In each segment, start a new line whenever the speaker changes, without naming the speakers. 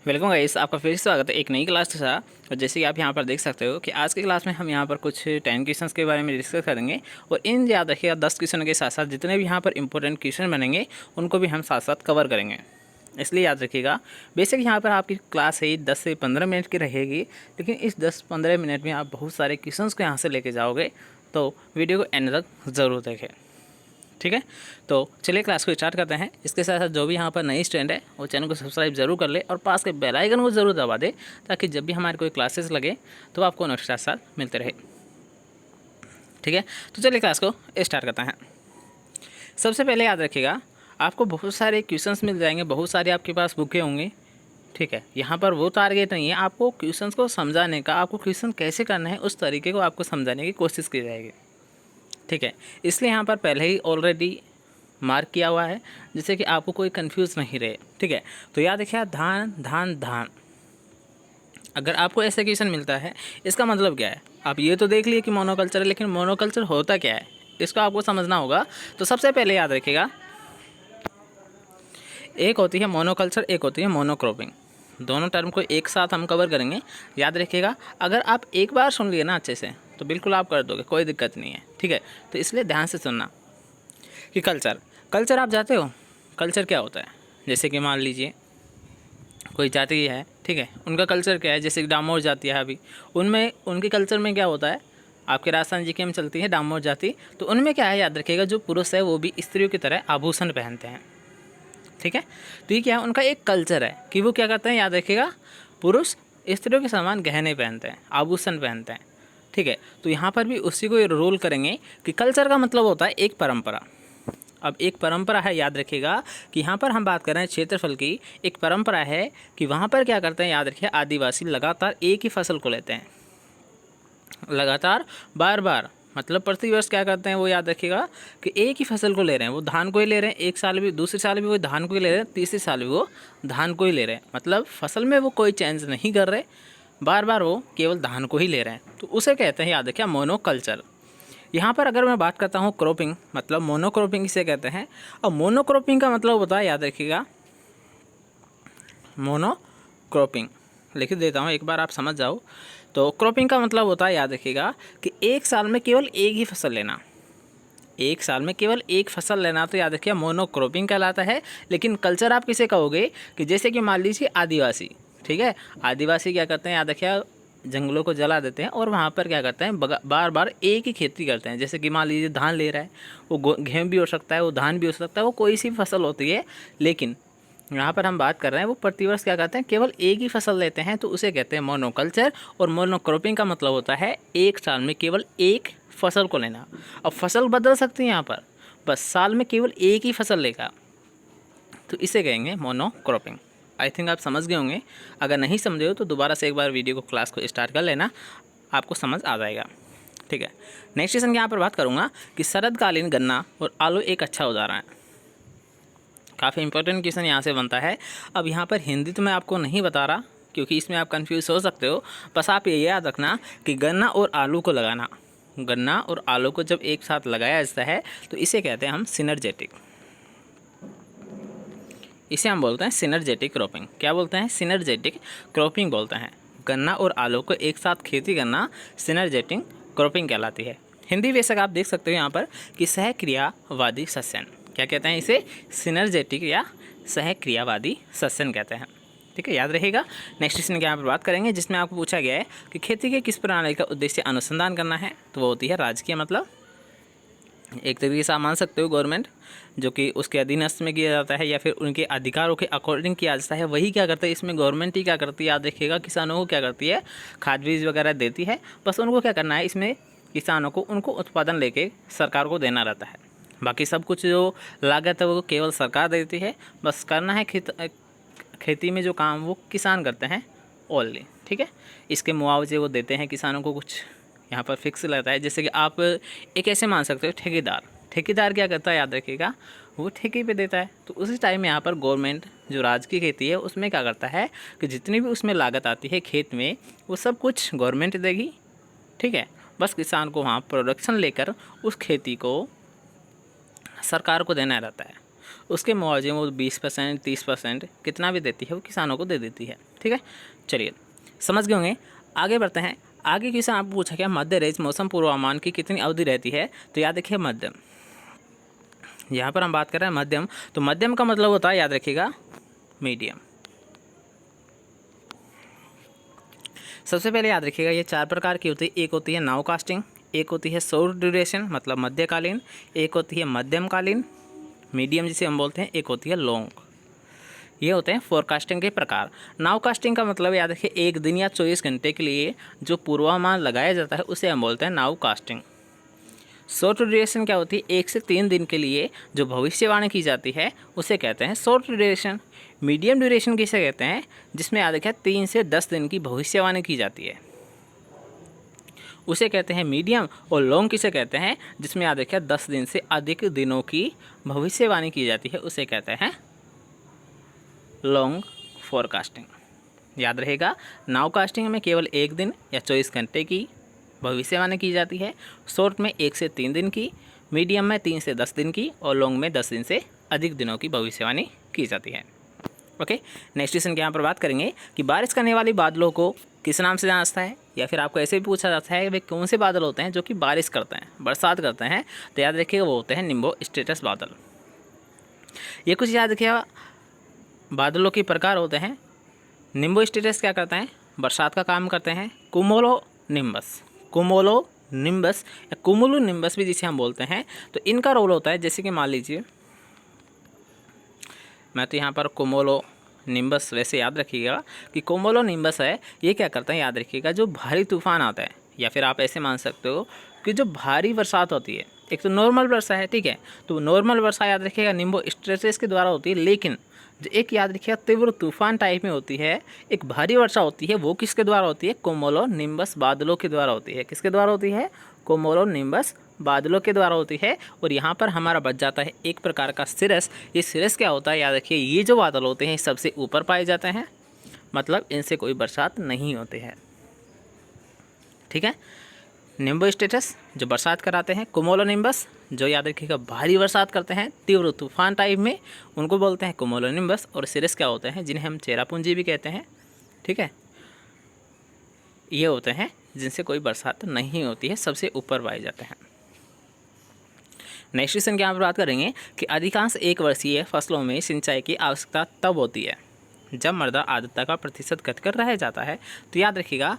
Welcome guys, आपका फिर से स्वागत है एक नई क्लास के साथ। और जैसे कि आप यहाँ पर देख सकते हो कि आज की क्लास में हम यहाँ पर कुछ 10 क्वेश्चंस के बारे में डिस्कस करेंगे। और इन याद रखिएगा 10 क्वेश्चन के साथ साथ जितने भी यहाँ पर इंपॉर्टेंट क्वेश्चन बनेंगे उनको भी हम साथ साथ कवर करेंगे। इसलिए याद रखिएगा, बेसिक यहाँ पर आपकी क्लास है 10 से 15 मिनट की रहेगी, लेकिन इस 10-15 मिनट में आप बहुत सारे क्वेश्चंस को यहाँ से लेके जाओगे, तो वीडियो को एंड तक ज़रूर देखें। ठीक है, तो चलिए क्लास को स्टार्ट करते हैं। इसके साथ साथ जो भी यहाँ पर नई स्टूडेंट है वो चैनल को सब्सक्राइब जरूर कर ले और पास के बेल आइकन को जरूर दबा दे, ताकि जब भी हमारे कोई क्लासेस लगे तो आपको नोटिफिकेशन साथ मिलते रहे। ठीक है, तो चलिए क्लास को स्टार्ट करते हैं। सबसे पहले याद रखिएगा, आपको बहुत सारे क्वेश्चंस मिल जाएंगे, बहुत सारे आपके पास बुकें होंगी। ठीक है, यहाँ पर वो टारगेट नहीं है, आपको क्वेश्चंस को समझाने का, आपको क्वेश्चन कैसे करना है उस तरीके को आपको समझाने की कोशिश की जाएगी। ठीक है, इसलिए यहाँ पर पहले ही ऑलरेडी मार्क किया हुआ है, जिससे कि आपको कोई कंफ्यूज नहीं रहे। ठीक है, तो याद रखिए धान धान धान। अगर आपको ऐसे क्वेश्चन मिलता है, इसका मतलब क्या है? आप ये तो देख लिए कि मोनोकल्चर है, लेकिन मोनोकल्चर होता क्या है इसको आपको समझना होगा। तो सबसे पहले याद रखिएगा, एक होती है मोनोकल्चर, एक होती है मोनोक्रॉपिंग। दोनों टर्म को एक साथ हम कवर करेंगे। याद रखिएगा, अगर आप एक बार सुन लिए ना अच्छे से तो बिल्कुल आप कर दोगे, कोई दिक्कत नहीं है। ठीक है, तो इसलिए ध्यान से सुनना कि कल्चर आप जाते हो, कल्चर क्या होता है? जैसे कि मान लीजिए कोई जाति है, ठीक है, उनका कल्चर क्या है? जैसे कि डामोर जाति है, अभी उनमें उनके कल्चर में क्या होता है? आपके राजस्थान जी के में चलती है डामोर जाति, तो उनमें क्या है? याद रखिएगा, जो पुरुष है वो भी स्त्रियों की तरह आभूषण पहनते हैं। ठीक है, तो ये क्या है? उनका एक कल्चर है कि वो क्या करते हैं? याद रखिएगा, पुरुष स्त्रियों के समान गहने पहनते हैं, आभूषण पहनते हैं। ठीक है, तो यहाँ पर भी उसी को रोल करेंगे कि कल्चर का मतलब होता है एक परंपरा। अब एक परंपरा है, याद रखिएगा कि यहाँ पर हम बात कर रहे हैं क्षेत्रफल की। एक परंपरा है कि वहाँ पर क्या करते हैं? याद रखिए, आदिवासी लगातार एक ही फसल को लेते हैं, लगातार बार बार, मतलब प्रतिवर्ष क्या करते हैं वो? याद रखिएगा कि एक ही फसल को ले रहे हैं, वो धान को ही ले रहे हैं। एक साल भी, दूसरे साल भी वो धान को ही ले रहे हैं, तीसरे साल भी वो धान को ही ले रहे हैं। मतलब फसल में वो कोई चेंज नहीं कर रहे, बार बार वो केवल धान को ही ले रहे हैं, तो उसे कहते हैं, याद रखिए, मोनोकल्चर। यहाँ पर अगर मैं बात करता हूँ क्रॉपिंग, मतलब मोनोक्रॉपिंग इसे कहते हैं। और मोनोक्रॉपिंग का मतलब होता है, याद रखिएगा, मोनोक्रॉपिंग लिख देता हूँ, एक बार आप समझ जाओ। तो क्रॉपिंग का मतलब होता है, याद रखिएगा, कि एक साल में केवल एक ही फसल लेना, एक साल में केवल एक फसल लेना, तो याद रखिए मोनोक्रॉपिंग कहलाता है। लेकिन कल्चर आप किसे कहोगे? कि जैसे कि मान लीजिए आदिवासी, ठीक है, आदिवासी क्या करते हैं? याद रखिए, जंगलों को जला देते हैं और वहाँ पर क्या करते हैं? बार बार एक ही खेती करते हैं। जैसे कि मान लीजिए धान ले रहा है, वो गेहूँ भी हो सकता है, वो धान भी हो सकता है, वो कोई सी फसल होती है। लेकिन यहाँ पर हम बात कर रहे हैं, वो प्रतिवर्ष क्या करते हैं? केवल एक ही फसल लेते हैं, तो उसे कहते हैं मोनोकल्चर। और मोनोक्रॉपिंग का मतलब होता है एक साल में केवल एक फसल को लेना। अब फसल बदल सकती है यहाँ पर, बस साल में केवल एक ही फसल लेगा, तो इसे कहेंगे मोनोक्रॉपिंग। आई थिंक आप समझ गए होंगे। अगर नहीं समझे हो तो दोबारा से एक बार वीडियो को, क्लास को स्टार्ट कर लेना, आपको समझ आ जाएगा। ठीक है, नेक्स्ट क्वेश्चन यहाँ पर बात करूँगा कि शरदकालीन गन्ना और आलू एक अच्छा उदाहरण है। काफ़ी इंपॉर्टेंट क्वेश्चन यहाँ से बनता है। अब यहाँ पर हिंदी तो मैं आपको नहीं बता रहा, क्योंकि इसमें आप कंफ्यूज हो सकते हो। बस आप ये याद रखना कि गन्ना और आलू को लगाना, गन्ना और आलू को जब एक साथ लगाया जाता है तो इसे कहते हैं हम सिनर्जेटिक। इसे हम बोलते हैं सिनर्जेटिक क्रॉपिंग। क्या बोलते हैं? सिनर्जेटिक क्रॉपिंग बोलते हैं। गन्ना और आलू को एक साथ खेती करना सिनर्जेटिक क्रॉपिंग कहलाती है। हिंदी बेशक आप देख सकते हो यहाँ पर कि सहक्रियावादी सस्यन। क्या कहते हैं इसे? सिनर्जेटिक या सहक्रियावादी सस्यन कहते हैं। ठीक है, याद रहेगा। नेक्स्ट क्वेश्चन की यहाँ पर बात करेंगे, जिसमें आपको पूछा गया है कि खेती के किस प्रणाली का उद्देश्य अनुसंधान करना है, तो वो होती है राजकीय। मतलब एक तरीके से आप मान सकते हो गवर्नमेंट, जो कि उसके अधीनस्थ में किया जाता है या फिर उनके अधिकारों के अकॉर्डिंग किया जाता है, वही क्या करता है इसमें गवर्नमेंट ही क्या करती है? याद रखिएगा, किसानों को क्या करती है? खाद बीज वगैरह देती है। बस उनको क्या करना है, इसमें किसानों को उनको उत्पादन लेके सरकार को देना रहता है। बाकी सब कुछ जो लागत है वो केवल सरकार देती है। बस करना है खेती में जो काम वो किसान करते हैं ओनली। ठीक है, इसके मुआवजे वो देते हैं किसानों को, कुछ यहाँ पर फिक्स रहता है। जैसे कि आप एक ऐसे मान सकते हो ठेकेदार क्या करता है? याद रखिएगा, वो ठेके पे देता है। तो उसी टाइम यहाँ पर गवर्नमेंट जो राज की खेती है उसमें क्या करता है कि जितनी भी उसमें लागत आती है खेत में, वो सब कुछ गवर्नमेंट देगी। ठीक है, बस किसान को वहाँ प्रोडक्शन लेकर उस खेती को सरकार को देना रहता है। उसके मुआवजे में वो 20% 30% कितना भी देती है वो किसानों को दे देती है। ठीक है, चलिए समझ गए होंगे। आगे बढ़ते हैं। आगे क्वेश्चन आपको पूछा गया मध्य रेंज मौसम पूर्वानुमान की कितनी अवधि रहती है। तो याद रखिए मध्यम, यहाँ पर हम बात कर रहे हैं मध्यम, तो मध्यम का मतलब होता है याद रखिएगा मीडियम। सबसे पहले याद रखिएगा ये 4 प्रकार की होती है। एक होती है नाउ कास्टिंग, एक होती है शॉर्ट ड्यूरेशन मतलब मध्यकालीन, एक होती है मध्यमकालीन मीडियम जिसे हम बोलते हैं, एक होती है लॉन्ग। ये होते हैं फोरकास्टिंग के प्रकार। नाउ कास्टिंग का मतलब याद रखिए 1 दिन या 24 घंटे के लिए जो पूर्वानुमान लगाया जाता है उसे हम बोलते हैं नाउ कास्टिंग। शॉर्ट ड्यूरेशन क्या होती है, 1 से 3 दिन के लिए जो भविष्यवाणी की जाती है उसे कहते हैं शॉर्ट ड्यूरेशन। मीडियम ड्यूरेशन किसे कहते हैं, जिसमें याद रखिए 3 से 10 दिन की भविष्यवाणी की जाती है उसे कहते हैं मीडियम। और लॉन्ग किसे कहते हैं, जिसमें याद रखिए 10 दिन से अधिक दिनों की भविष्यवाणी की जाती है उसे कहते हैं लॉन्ग फोरकास्टिंग। याद रहेगा नाउ कास्टिंग में केवल 1 दिन या 24 घंटे की भविष्यवाणी की जाती है, शॉर्ट में 1 से 3 दिन की, मीडियम में 3 से 10 दिन की और लॉन्ग में 10 दिन से अधिक दिनों की भविष्यवाणी की जाती है। ओके, नेक्स्ट क्वेश्चन के यहाँ पर बात करेंगे कि बारिश करने वाली बादलों को किस नाम से जाना जाता है, या फिर आपको ऐसे भी पूछा जाता है वे कौन से बादल होते हैं जो कि बारिश करते हैं, बरसात करते हैं। तो याद रखिएगा वो होते हैं निम्बो स्टेटस बादल। ये कुछ याद रखिएगा बादलों के प्रकार होते हैं। निम्बो स्टेटस क्या करते हैं, बरसात का काम करते हैं। कुमुलो निम्बस या कुमुलो निम्बस भी जिसे हम बोलते हैं, तो इनका रोल होता है जैसे कि मान लीजिए मैं तो यहाँ पर कुमुलो निम्बस, वैसे याद रखिएगा कि कुमुलो निम्बस है, ये क्या करता है याद रखिएगा जो भारी तूफान आता है, या फिर आप ऐसे मान सकते हो कि जो भारी बरसात होती है, एक तो नॉर्मल वर्षा है, ठीक है, तो नॉर्मल वर्षा याद रखिएगा निम्बो स्टेटस के द्वारा होती है, लेकिन जो एक याद रखिएगा तीव्र तूफान टाइप में होती है, एक भारी वर्षा होती है, वो किसके द्वारा होती है, कुमुलो निम्बस बादलों के द्वारा होती है। किसके द्वारा होती है, कुमुलो निम्बस बादलों के द्वारा होती है। और यहाँ पर हमारा बच जाता है एक प्रकार का सिरस। ये सिरस क्या होता है, याद रखिए ये जो बादल होते हैं सबसे ऊपर पाए जाते हैं, मतलब इनसे कोई बरसात नहीं होती है। ठीक है, निम्बो स्टेटस जो बरसात कराते हैं, कुमुलो निम्बस जो याद रखिएगा भारी बरसात करते हैं तीव्र तूफान टाइप में, उनको बोलते हैं कुमुलो निम्बस। और सिरस क्या होते हैं, जिन्हें हम चेरापूंजी भी कहते हैं। ठीक है, ये होते हैं जिनसे कोई बरसात नहीं होती है, सबसे ऊपर पाए जाते हैं। नेक्स्ट क्वेश्चन की यहाँ पर बात करेंगे कि अधिकांश 1 वर्षीय फसलों में सिंचाई की आवश्यकता तब होती है जब मृदा आर्द्रता का प्रतिशत घटकर रह जाता है। तो याद रखिएगा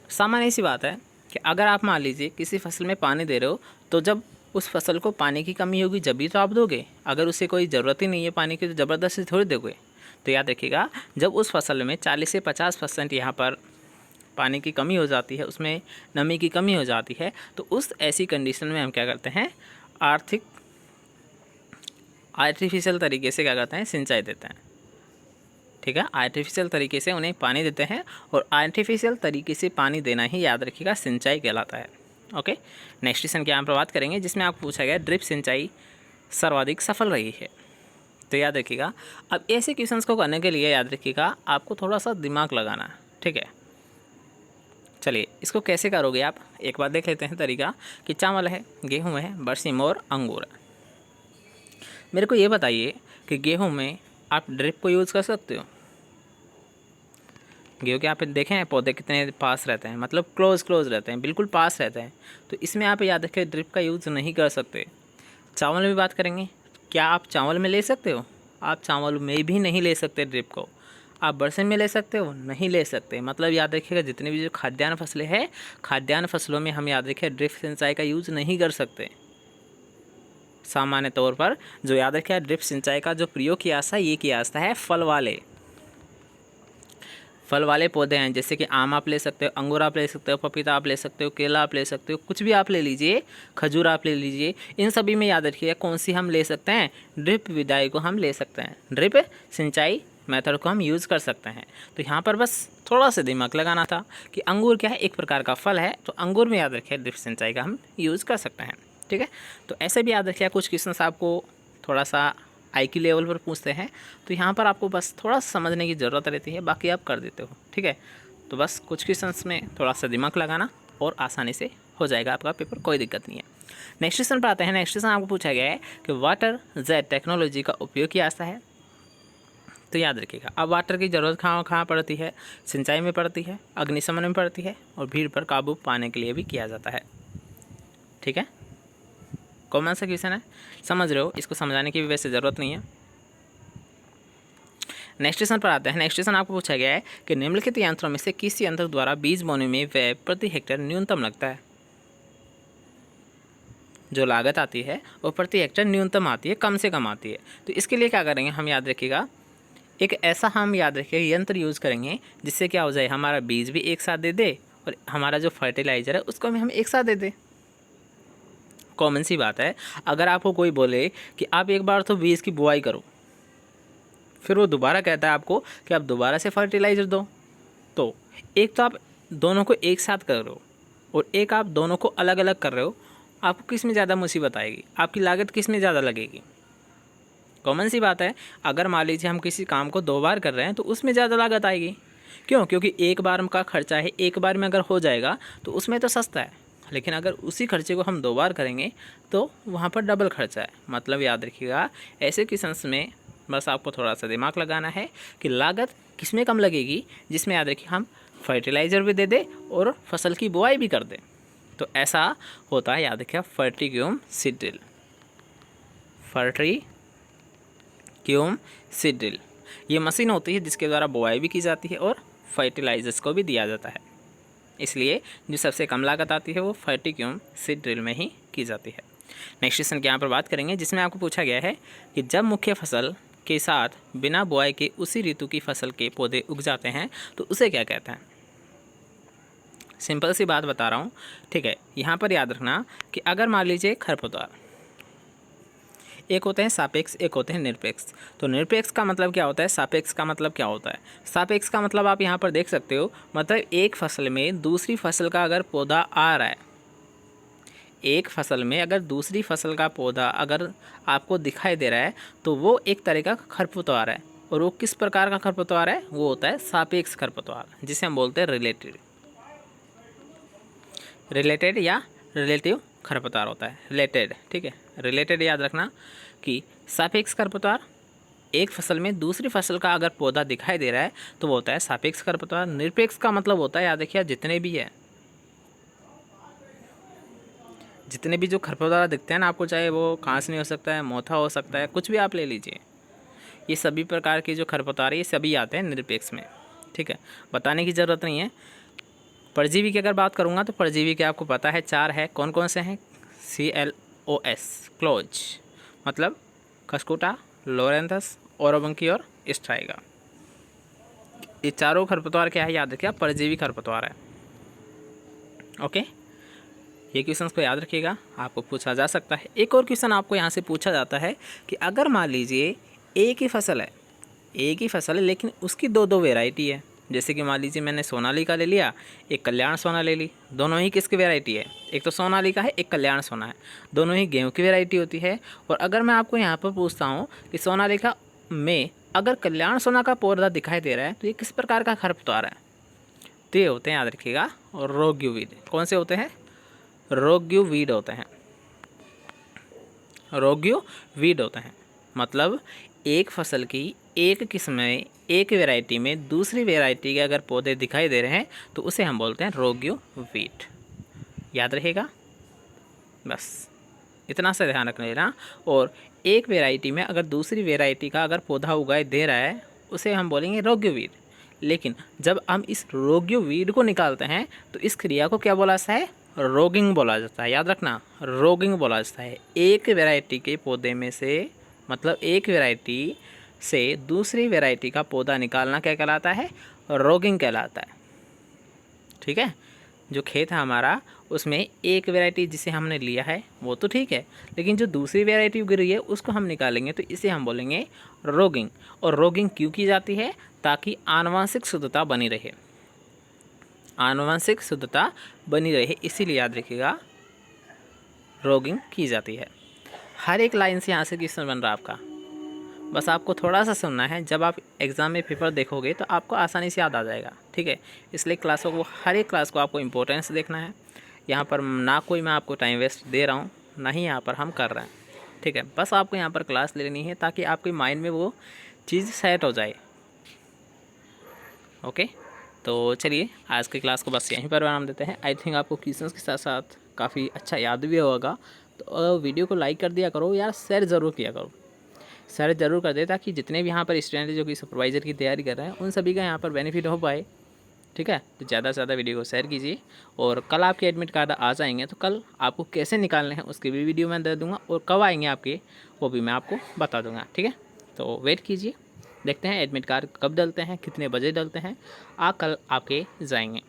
सामान्य सी बात है कि अगर आप मान लीजिए किसी फसल में पानी दे रहे हो, तो जब उस फसल को पानी की कमी होगी जब भी तो आप दोगे, अगर उसे कोई ज़रूरत ही नहीं है पानी की तो ज़बरदस्ती थोड़ी दोगे। तो याद रखिएगा जब उस फसल में 40 से 50% यहाँ पर पानी की कमी हो जाती है, उसमें नमी की कमी हो जाती है, तो उस ऐसी कंडीशन में हम क्या करते हैं, आर्टिफिशियल तरीके से क्या करते हैं, सिंचाई देते हैं। ठीक है, आर्टिफिशियल तरीके से उन्हें पानी देते हैं, और आर्टिफिशियल तरीके से पानी देना ही याद रखिएगा सिंचाई कहलाता है। ओके, नेक्स्ट क्वेश्चन की यहाँ पर बात करेंगे जिसमें आपको पूछा गया ड्रिप सिंचाई सर्वाधिक सफल रही है। तो याद रखिएगा अब ऐसे क्वेश्चंस को करने के लिए याद रखिएगा आपको थोड़ा सा दिमाग लगाना है। ठीक है, चलिए इसको कैसे करोगे आप एक बार देख लेते हैं तरीका कि चावल है, गेहूँ है, बरसीम और अंगूर है। मेरे को ये बताइए कि गेहूँ में आप ड्रिप को यूज़ कर सकते हो। गेहूँ के आप देखें हैं पौधे कितने पास रहते हैं, मतलब क्लोज रहते हैं, बिल्कुल पास रहते हैं, तो इसमें आप याद रखें ड्रिप का यूज़ नहीं कर सकते। चावल में बात करेंगे, क्या आप चावल में ले सकते हो, आप चावल में भी नहीं ले सकते ड्रिप को। आप बरसीम में ले सकते हो, नहीं ले सकते। मतलब याद रखिएगा जितनी भी जो खाद्यान्न फसलें हैं, खाद्यान्न फसलों में हम याद रखें ड्रिप सिंचाई का यूज़ नहीं कर सकते। सामान्य तौर पर जो याद रखिए ड्रिप सिंचाई का जो प्रयोग किया जाता है, ये किया जाता है फल वाले पौधे हैं, जैसे कि आम आप ले सकते हो, अंगूर आप ले सकते हो, पपीता आप ले सकते हो, केला आप ले सकते हो, कुछ भी आप ले लीजिए, खजूर आप ले लीजिए। इन सभी में याद रखिए कौन सी हम ले सकते हैं, ड्रिप विधाई को हम ले सकते हैं, ड्रिप सिंचाई मेथड को हम यूज़ कर सकते हैं। तो यहाँ पर बस थोड़ा सा दिमाग लगाना था कि अंगूर क्या है, एक प्रकार का फल है, तो अंगूर में याद रखिए ड्रिप सिंचाई का हम यूज़ कर सकते हैं। ठीक है, तो ऐसे भी याद रखिए कुछ क्वेश्चन आपको थोड़ा सा आई की लेवल पर पूछते हैं, तो यहाँ पर आपको बस थोड़ा सा समझने की ज़रूरत रहती है, बाकी आप कर देते हो। ठीक है, तो बस कुछ क्वेश्चंस में थोड़ा सा दिमाग लगाना और आसानी से हो जाएगा आपका पेपर, कोई दिक्कत नहीं है। नेक्स्ट क्वेश्चन पर आते हैं। नेक्स्ट क्वेश्चन आपको पूछा गया है कि वाटर जेट टेक्नोलॉजी का उपयोग किया जाता है। तो याद रखिएगा, अब वाटर की ज़रूरत कहाँ कहाँ पड़ती है, सिंचाई में पड़ती है, अग्निशमन में पड़ती है और भीड़ पर काबू पाने के लिए भी किया जाता है। ठीक है, कॉमन सा क्वेश्चन है, समझ रहे हो, इसको समझाने की भी वैसे ज़रूरत नहीं है। नेक्स्ट क्वेश्चन पर आते हैं। नेक्स्ट क्वेश्चन आपको पूछा गया है कि निम्नलिखित यंत्रों में से किस यंत्र द्वारा बीज बोने में व्यय प्रति हेक्टेयर न्यूनतम लगता है। जो लागत आती है वो प्रति हेक्टेयर न्यूनतम आती है, कम से कम आती है। तो इसके लिए क्या करेंगे हम, याद रखिएगा, एक ऐसा हम याद रखिए यंत्र यूज़ करेंगे जिससे क्या हो जाए, हमारा बीज भी एक साथ दे दे और हमारा जो फर्टिलाइज़र है उसको भी हम एक साथ दे दे। कॉमन सी बात है, अगर आपको कोई बोले कि आप एक बार तो बीज की बुआई करो, फिर वो दोबारा कहता है आपको कि आप दोबारा से फर्टिलाइज़र दो, तो एक तो आप दोनों को एक साथ कर रहे हो और एक आप दोनों को अलग अलग कर रहे हो, आपको किस में ज़्यादा मुसीबत आएगी, आपकी लागत किस में ज़्यादा लगेगी। कॉमन सी बात है, अगर मान लीजिए हम किसी काम को 2 बार कर रहे हैं तो उसमें ज़्यादा लागत आएगी। क्यों? क्योंकि एक बार का खर्चा है, एक बार में अगर हो जाएगा तो उसमें तो सस्ता है, लेकिन अगर उसी खर्चे को हम 2 बार करेंगे तो वहाँ पर डबल खर्चा है। मतलब याद रखिएगा, ऐसे क्वेश्चंस में बस आपको थोड़ा सा दिमाग लगाना है कि लागत किस में कम लगेगी, जिसमें याद रखिए हम फर्टिलाइज़र भी दे दें और फसल की बुआई भी कर दें। तो ऐसा होता है, याद रखिए, फर्टिक्यूम सीड ड्रिल। फर्टिक्यूम सीड ड्रिल ये मशीन होती है जिसके द्वारा बुआई भी की जाती है और फर्टिलाइजर्स को भी दिया जाता है। इसलिए जो सबसे कम लागत आती है वो फर्टिक्यूम सीड ड्रिल में ही की जाती है। नेक्स्ट क्वेश्चन की यहाँ पर बात करेंगे, जिसमें आपको पूछा गया है कि जब मुख्य फसल के साथ बिना बुआई के उसी ऋतु की फसल के पौधे उग जाते हैं तो उसे क्या कहते हैं। सिंपल सी बात बता रहा हूँ, ठीक है। यहाँ पर याद रखना कि अगर मान लीजिए खरपतवार, एक होते हैं सापेक्ष, एक होते हैं निरपेक्ष। तो निरपेक्ष का मतलब क्या होता है, सापेक्ष का मतलब क्या होता है। सापेक्ष का मतलब आप यहाँ पर देख सकते हो, मतलब एक फसल में दूसरी फसल का अगर पौधा आ रहा है, एक फसल में अगर दूसरी फसल का पौधा अगर आपको दिखाई दे रहा है तो वो एक तरह का खरपतवार है। और वो किस प्रकार का खरपतवार है, वो होता है सापेक्ष खरपतवार, जिसे हम बोलते हैं रिलेटेड या रिलेटिव खरपतवार होता है, रिलेटेड। ठीक है, रिलेटेड याद रखना कि सापेक्ष खरपतवार, एक फसल में दूसरी फसल का अगर पौधा दिखाई दे रहा है तो वो होता है सापेक्ष खरपतवार। निरपेक्ष का मतलब होता है, याद रखिए, जितने भी जो खरपतवार दिखते हैं ना आपको, चाहे वो कांसनी हो सकता है, मोथा हो सकता है, कुछ भी आप ले लीजिए, ये सभी प्रकार के जो खरपतवार है ये सभी आते हैं निरपेक्ष में। ठीक है, बताने की ज़रूरत नहीं है। परजीवी की अगर बात करूँगा तो परजीवी के आपको पता है 4 है। कौन कौन से हैं, CLOS, क्लोज, मतलब खसकुटा, लोरेंथस, ओरोबंकी और स्ट्राइगा। ये चारों खरपतवार क्या है, याद रखिए, परजीवी खरपतवार है। ओके, ये क्वेश्चन को याद रखिएगा, आपको पूछा जा सकता है। एक और क्वेश्चन आपको यहाँ से पूछा जाता है कि अगर मान लीजिए एक ही फसल है लेकिन उसकी 2 वेराइटी है। जैसे कि मान लीजिए मैंने सोनालिका ले लिया, एक कल्याण सोना ले ली, दोनों ही किसकी वेराइटी है, एक तो सोनालिका है, एक कल्याण सोना है, दोनों ही गेहूँ की वेराइटी होती है। और अगर मैं आपको यहाँ पर पूछता हूँ कि सोनालिका में अगर कल्याण सोना का पौधा दिखाई दे रहा है तो ये किस प्रकार का खरपतवार है, तो ये होते हैं, याद रखिएगा, रोग्युवीड। कौन से होते हैं, रोग्युवीड होते हैं, रोग्युवीड होते हैं। मतलब एक फसल की एक किस्म में, एक वैरायटी में दूसरी वैरायटी के अगर पौधे दिखाई दे रहे हैं तो उसे हम बोलते हैं रोग्युवीड। याद रहेगा, बस इतना सा ध्यान रखना लेना। और एक वैरायटी में अगर दूसरी वैरायटी का अगर पौधा उगाई दे रहा है उसे हम बोलेंगे रोग्युवीड। लेकिन जब हम इस रोग्युवीड को निकालते हैं तो इस क्रिया को क्या बोला जाता है, रोगिंग बोला जाता है। याद रखना, रोगिंग बोला जाता है। एक वैरायटी के पौधे में से, मतलब एक वैरायटी से दूसरी वैरायटी का पौधा निकालना क्या कहलाता है, रोगिंग कहलाता है। ठीक है, जो खेत है हमारा उसमें एक वैरायटी जिसे हमने लिया है वो तो ठीक है, लेकिन जो दूसरी वैरायटी उग रही है उसको हम निकालेंगे तो इसे हम बोलेंगे रोगिंग। और रोगिंग क्यों की जाती है, ताकि आनुवंशिक शुद्धता बनी रहे, आनुवंशिक शुद्धता बनी रहे, इसीलिए याद रखिएगा रोगिंग की जाती है। हर एक लाइन से यहाँ से क्वेश्चन बन रहा है आपका, बस आपको थोड़ा सा सुनना है। जब आप एग्ज़ाम में पेपर देखोगे तो आपको आसानी से याद आ जाएगा। ठीक है, इसलिए क्लासों को, हर एक क्लास को आपको इम्पोर्टेंस देखना है। यहाँ पर ना कोई मैं आपको टाइम वेस्ट दे रहा हूँ, नहीं यहाँ पर हम कर रहे हैं। ठीक है, बस आपको यहाँ पर क्लास लेनी है ताकि आपके माइंड में वो चीज़ सेट हो जाए। ओके, तो चलिए आज की क्लास को बस यहीं पर विराम देते हैं। आई थिंक आपको क्वेश्चंस के साथ साथ काफ़ी अच्छा याद भी होगा। तो वीडियो को लाइक कर दिया करो यार, शेयर ज़रूर किया करो, शेयर ज़रूर कर दे ताकि जितने भी यहाँ पर स्टूडेंट जो कि सुपरवाइज़र की तैयारी कर रहे हैं उन सभी का यहाँ पर बेनिफिट हो पाए। ठीक है, तो ज़्यादा से ज़्यादा वीडियो को शेयर कीजिए। और कल आपके एडमिट कार्ड आ जाएंगे तो कल आपको कैसे निकालने हैं उसकी भी वीडियो मैं दे दूँगा, और कब आएंगे आपके वो भी मैं आपको बता दूँगा। ठीक है, तो वेट कीजिए, देखते हैं एडमिट कार्ड कब डलते हैं, कितने बजे डलते हैं, कल आपके जाएंगे।